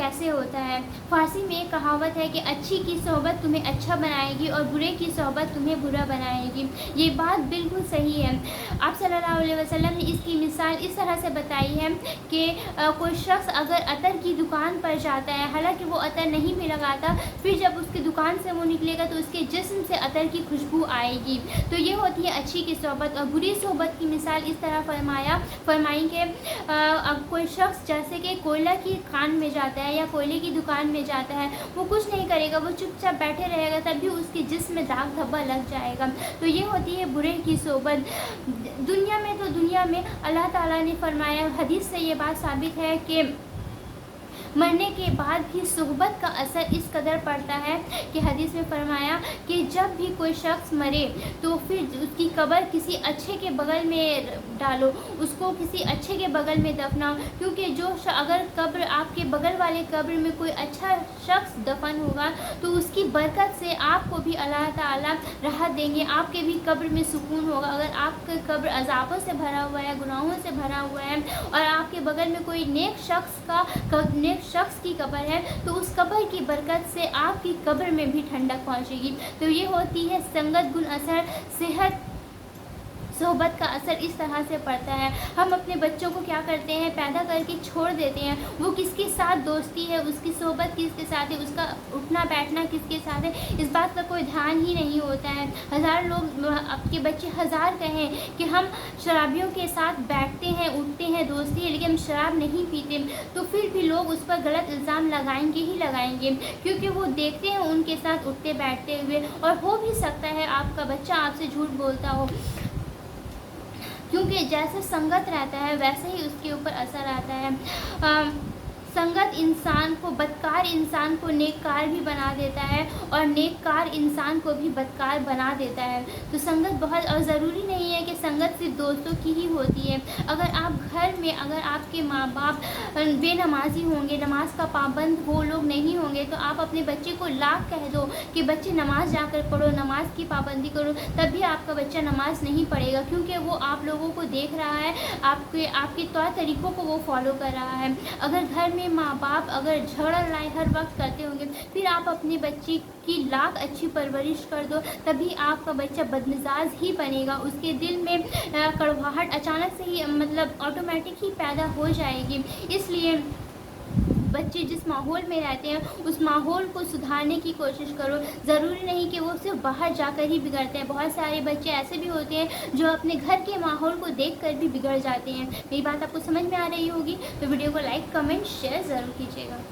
कैसे होता है। फारसी में एक कहावत है कि अच्छी की सोहबत तुम्हें अच्छा बनाएगी और बुरे की सोहबत तुम्हें बुरा बनाएगी। ये बात बिल्कुल सही है। आप सल्लल्लाहु अलैहि वसल्लम ने इसकी मिसाल इस तरह से बताई है कि कोई शख्स अगर अतर की दुकान पर जाता है, हालांकि वो अतर नहीं भी लगाता, फिर जब उसकी दुकान से वो निकलेगा तो उसके जिस्म से अतर की खुशबू आएगी। तो ये होती है अच्छी की सोहबत। और बुरी सोहबत की मिसाल इस तरह फरमाई कि अब कोई शख्स जैसे कि कोयला की खान में जाता है या कोयले की दुकान में जाता है, वो कुछ नहीं करेगा, वो चुपचाप बैठे रहेगा, तभी उसके जिस्म में दाग धब्बा लग जाएगा। तो ये होती है बुरे की सोहबत। दुनिया में अल्लाह ताला ने फरमाया, हदीस से ये बात साबित है कि मरने के बाद भी सोहबत का असर इस कदर पड़ता है कि हदीस में फरमाया कि जब भी कोई शख्स मरे तो फिर उसकी कब्र किसी अच्छे के बगल में डालो, उसको किसी अच्छे के बगल में दफनाओ, क्योंकि अगर कब्र आपके बगल वाले कब्र में कोई अच्छा शख्स दफन होगा तो उसकी बरकत से आपको भी अल्लाह ताला राहत देंगे, आपके भी कब्र में सुकून होगा। अगर आपका कब्र अज़ाबों से भरा हुआ है, गुनाहों से भरा हुआ है, और आपके बगल में कोई नेक शख्स की कब्र है, तो उस कब्र की बरकत से आपकी कब्र में भी ठंडक पहुंचेगी। तो ये होती है संगत गुण असर, सेहत सोहबत का असर इस तरह से पड़ता है। हम अपने बच्चों को क्या करते हैं, पैदा करके छोड़ देते हैं, वो किसके साथ दोस्ती है, उसकी सोहबत किसके साथ है, उसका उठना बैठना किसके साथ है, इस बात का कोई ध्यान ही नहीं होता है। हज़ार लोग, आपके बच्चे हज़ार कहें कि हम शराबियों के साथ बैठते हैं, उठते हैं, दोस्ती है, लेकिन हम शराब नहीं पीते, तो फिर भी लोग उस पर गलत इल्ज़ाम लगाएंगे ही लगाएंगे, क्योंकि वो देखते हैं उनके साथ उठते बैठते हुए। और हो भी सकता है आपका बच्चा आपसे झूठ बोलता हो, क्योंकि जैसे संगत रहता है वैसे ही उसके ऊपर असर आता है। संगत इंसान को, बदकार इंसान को नेककार भी बना देता है और नेककार इंसान को भी बदकार बना देता है। तो संगत बहुत, और ज़रूरी नहीं है कि संगत सिर्फ दोस्तों की ही होती है। अगर आप घर में, अगर आपके माँ बाप बेनमाजी होंगे, नमाज का पाबंद वो लोग नहीं होंगे, तो आप अपने बच्चे को लाख कह दो कि बच्चे नमाज जाकर पढ़ो, नमाज की पाबंदी करो, तब भी आपका बच्चा नमाज नहीं पढ़ेगा, क्योंकि वो आप लोगों को देख रहा है, आपके तौर तरीक़ों को वो फॉलो कर रहा है। अगर घर में माँ बाप अगर झगड़ा लड़ाई हर वक्त करते होंगे, फिर आप अपने बच्चे की लाख अच्छी परवरिश कर दो, तभी आपका बच्चा बदमिजाज ही बनेगा, उसके दिल में कड़वाहट अचानक से ही, मतलब ऑटोमेटिक ही पैदा हो जाएगी। इसलिए बच्चे जिस माहौल में रहते हैं उस माहौल को सुधारने की कोशिश करो। ज़रूरी नहीं कि वो सिर्फ बाहर जाकर ही बिगड़ते हैं, बहुत सारे बच्चे ऐसे भी होते हैं जो अपने घर के माहौल को देखकर भी बिगड़ जाते हैं। मेरी बात आपको समझ में आ रही होगी, तो वीडियो को लाइक, कमेंट, शेयर ज़रूर कीजिएगा।